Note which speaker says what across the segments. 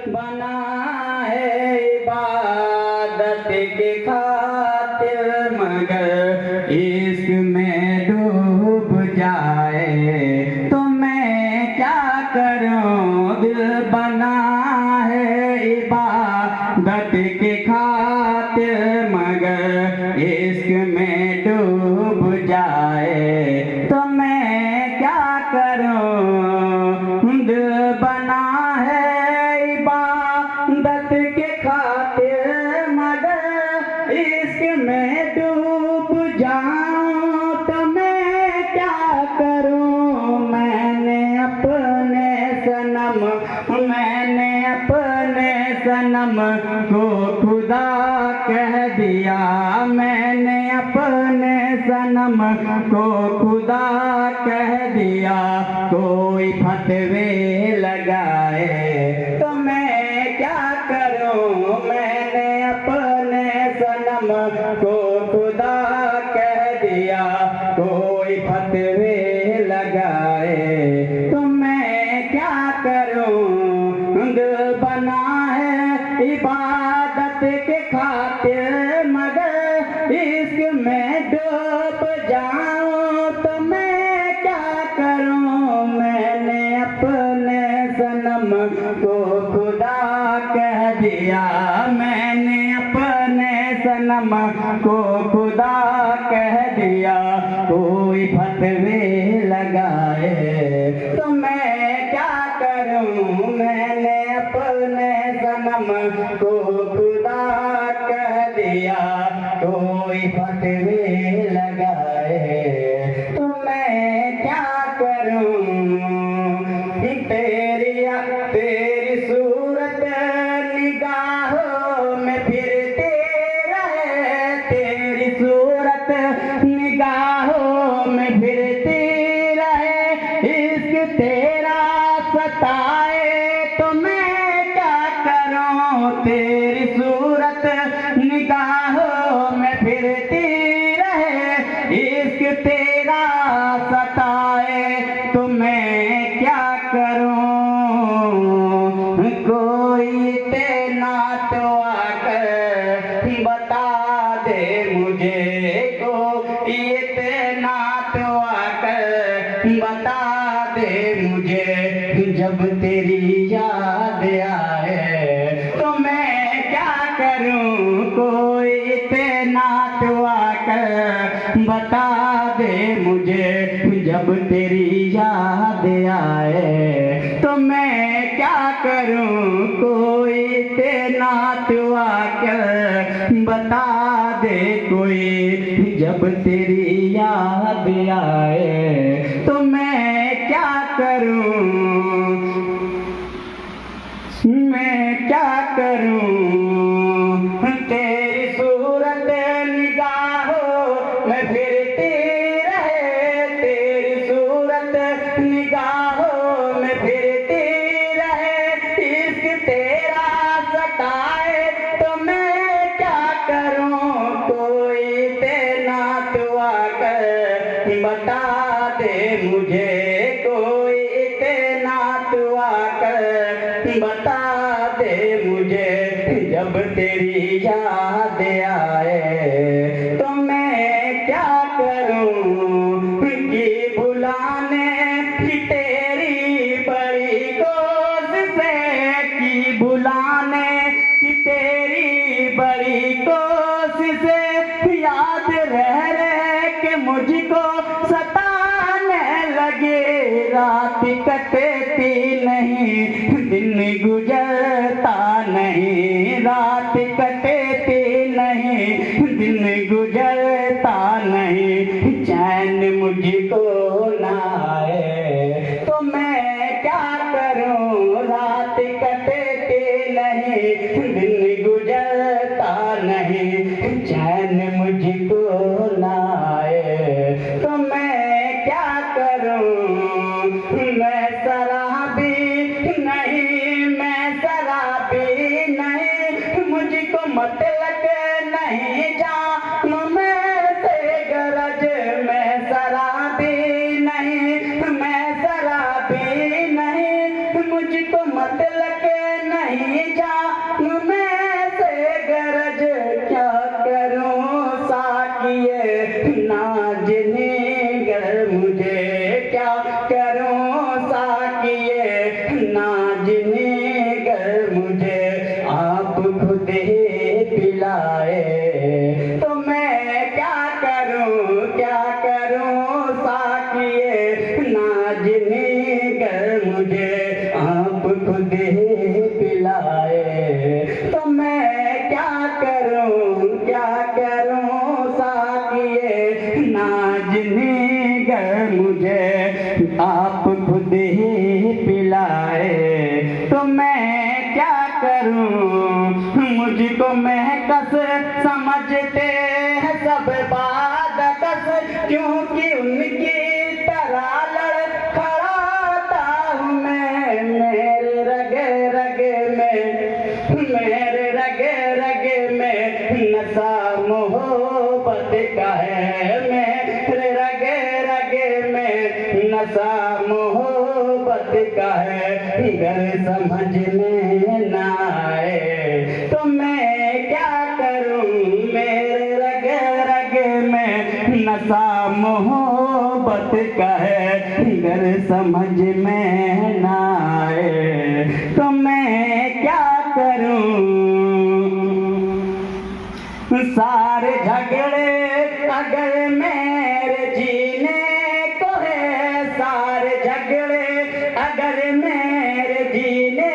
Speaker 1: बना है इबादत के खातिर, मगर इश्क में डूब जाए तो मैं क्या करूं। दिल बना है इबादत के खातिर, मगर इश्क में डूब जाए तो मैं क्या करूं। दिल बना है इबादत के खातिर, मगर इश्क में डूब जाऊं तो मैं क्या करूं। मैंने अपने सनम को खुदा कह दिया, मैंने अपने सनम को खुदा कह दिया। कोई फतवे लगाए तो मैं क्या करूं। मैंने अपने सनम को खुदा कह दिया, कोई फतवे लगाए तो मैं क्या करूं। दिल बना है इबादत के खातिर, मगर इश्क में डूब जाऊं तो मैं क्या करूं। मैंने अपने सनम को खुदा कह दिया, मैंने अपने सनम को खुदा कह दिया। कोई फतवे लगाए तो मैं क्या करूं। मैंने अपने सनम को खुदा कह दिया, कोई फतवे लगाए तो मैं क्या करूं। तेरी सूरत निगाहों में फिरते रहे, तेरी सूरत निगाहों में फिरती रहे। इश्क तेरा सताए तो मैं क्या करूं। तेरी सूरत निगाहों में फिरती रहे, इश्क तेरा सताए तो मैं क्या करूं। कोई तेना तो आकर बता दे मुझे, कोई तेना तो आकर बता दे मुझे। जब तेरी याद आए तो मैं क्या करूं। कोई तेना तो आकर बता दे मुझे, जब तेरी याद आए तो मैं क्या करूं। कोई तेना तो आकर बता दे कोई, जब तेरी याद आए तो मैं क्या करूं। मैं क्या करूं। तेरी सूरत निगाहों में फिरती रहे, तेरी सूरत निगाहों में फिरती रहे। इश्क तेरा सताए तो मैं क्या करूं। कोई तेना तो आकर बता दे मुझे, कोई तेना तो आकर बता दे मुझे। जब तेरी याद आए तो मैं क्या करूं। कि भुलाने की तेरी बड़ी कोशिश है, कि भुलाने की तेरी बड़ी कोशिश है। याद रह के मुझको सताने लगे, रात कटती नहीं, दिन गुजरता नहीं, रात कटती नहीं, दिन गुजरता नहीं। चैन मुझको ना आए तो मैं क्या करूं। रात कटती नहीं, दिन गुजरता नहीं, चैन मुझको ना आए तो मैं क्या करूं। मैं शराबी नहीं, मैं शराबी नहीं, मुझको मतलब नहीं जानू मैं से गरज। मैं शराबी नहीं, मैं शराबी नहीं, मुझको मतलब नहीं नाजने गर मुझे आप खुद ही पिलाए, तो मैं क्या करूं साकिए, नाजने गर मुझे आप खुद ही पिलाए, तो मैं क्या करूं साकिए, नाजने गर मुझे आप खुद ही पिलाए, तो मैं क्या करूं, मुझको महकस समझते हैं सब बादकस, क्योंकि उनकी तरह लड़खड़ाता हूँ मैं, मेरे रग में नशा मोहब्बत का है, मेरे रग में नशा मोहब्बत का है, अगर समझ में ना आए तो मैं क्या करूं, मेरे रग में नशा मोहब्बत का है, अगर समझ में ना आए तो मैं क्या करूं। सारे झगड़े अगर मेरे जीने को है, सारे झगड़े अगर मेरे जीने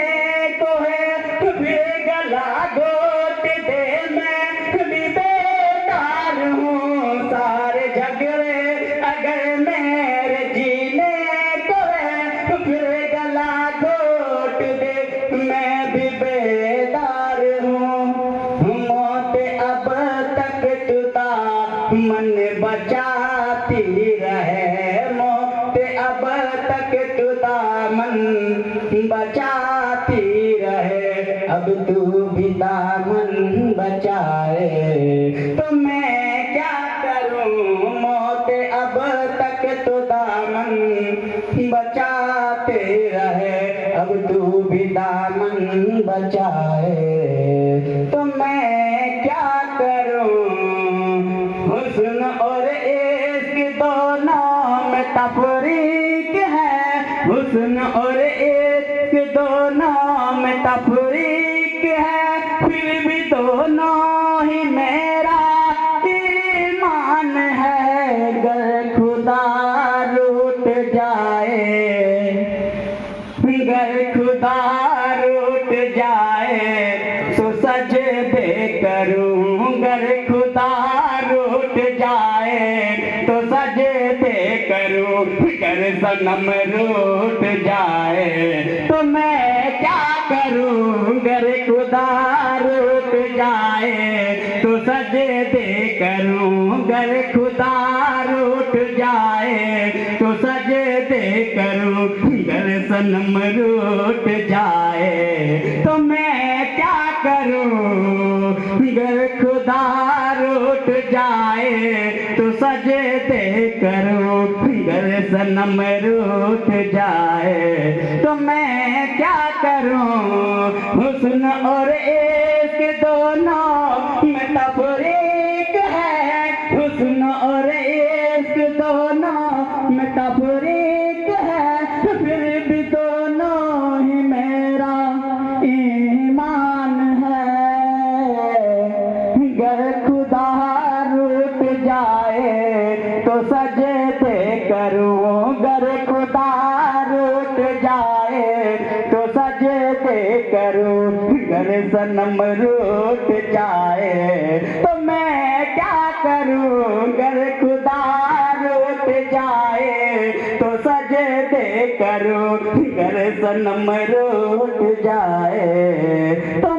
Speaker 1: को है, फिर गला घोट दे मैं भी बेकार हूँ, सारे झगड़े अगर मेरे जीने को है, फिर गला घोट दे मैं भी बेदार हूँ, मौत अब तक तुदा मन बचाती रहे, मौत अब तक तुदा मन बचाती रहे, अब तू भी दामन बचाए, तो मैं क्या करूं, मौत अब तक तो दामन बचाते रहे, अब तू भी दामन बचाए, तो मैं क्या करूं। हुस्न और इश्क दोनों में तफरीक है, हुस्न और इश्क दोनों में तफरीक है, फिर भी दोनों ही मेरा ईमान है, गर खुदा रूठ जाए, गर खुदा रूठ जाए तो सजदे करूं, गर खुदा रूठ जाए तो सजदे करूं, गर सनम रूठ जाए तो मैं क्या करूं, गर खुदा रूठ जाए तो सजदे करूं, गर खुदा रूठ जाए तो सजदे करूं, गर सनम रूठ जाए तो मैं क्या करूं, गर खुदा रूठ जाए तो सजदे करूं, गर सनम रूठ जाए तो मैं क्या करूं। हुस्न और इश्क दोनों में तफरीक है, हुस्न और इश्क दोनों में तफरीक है, फिर भी दोनों ही मेरा ईमान है, गर खुदा रूठ जाए तो सजदे करूं, गर खुदा रूठ जाए तो सजदे करूं, गर सनम रूठ जाए तो मैं क्या करूं, गर खुदा रूठ जाए तो सजदे करूं, गर सनम रूठ जाए तो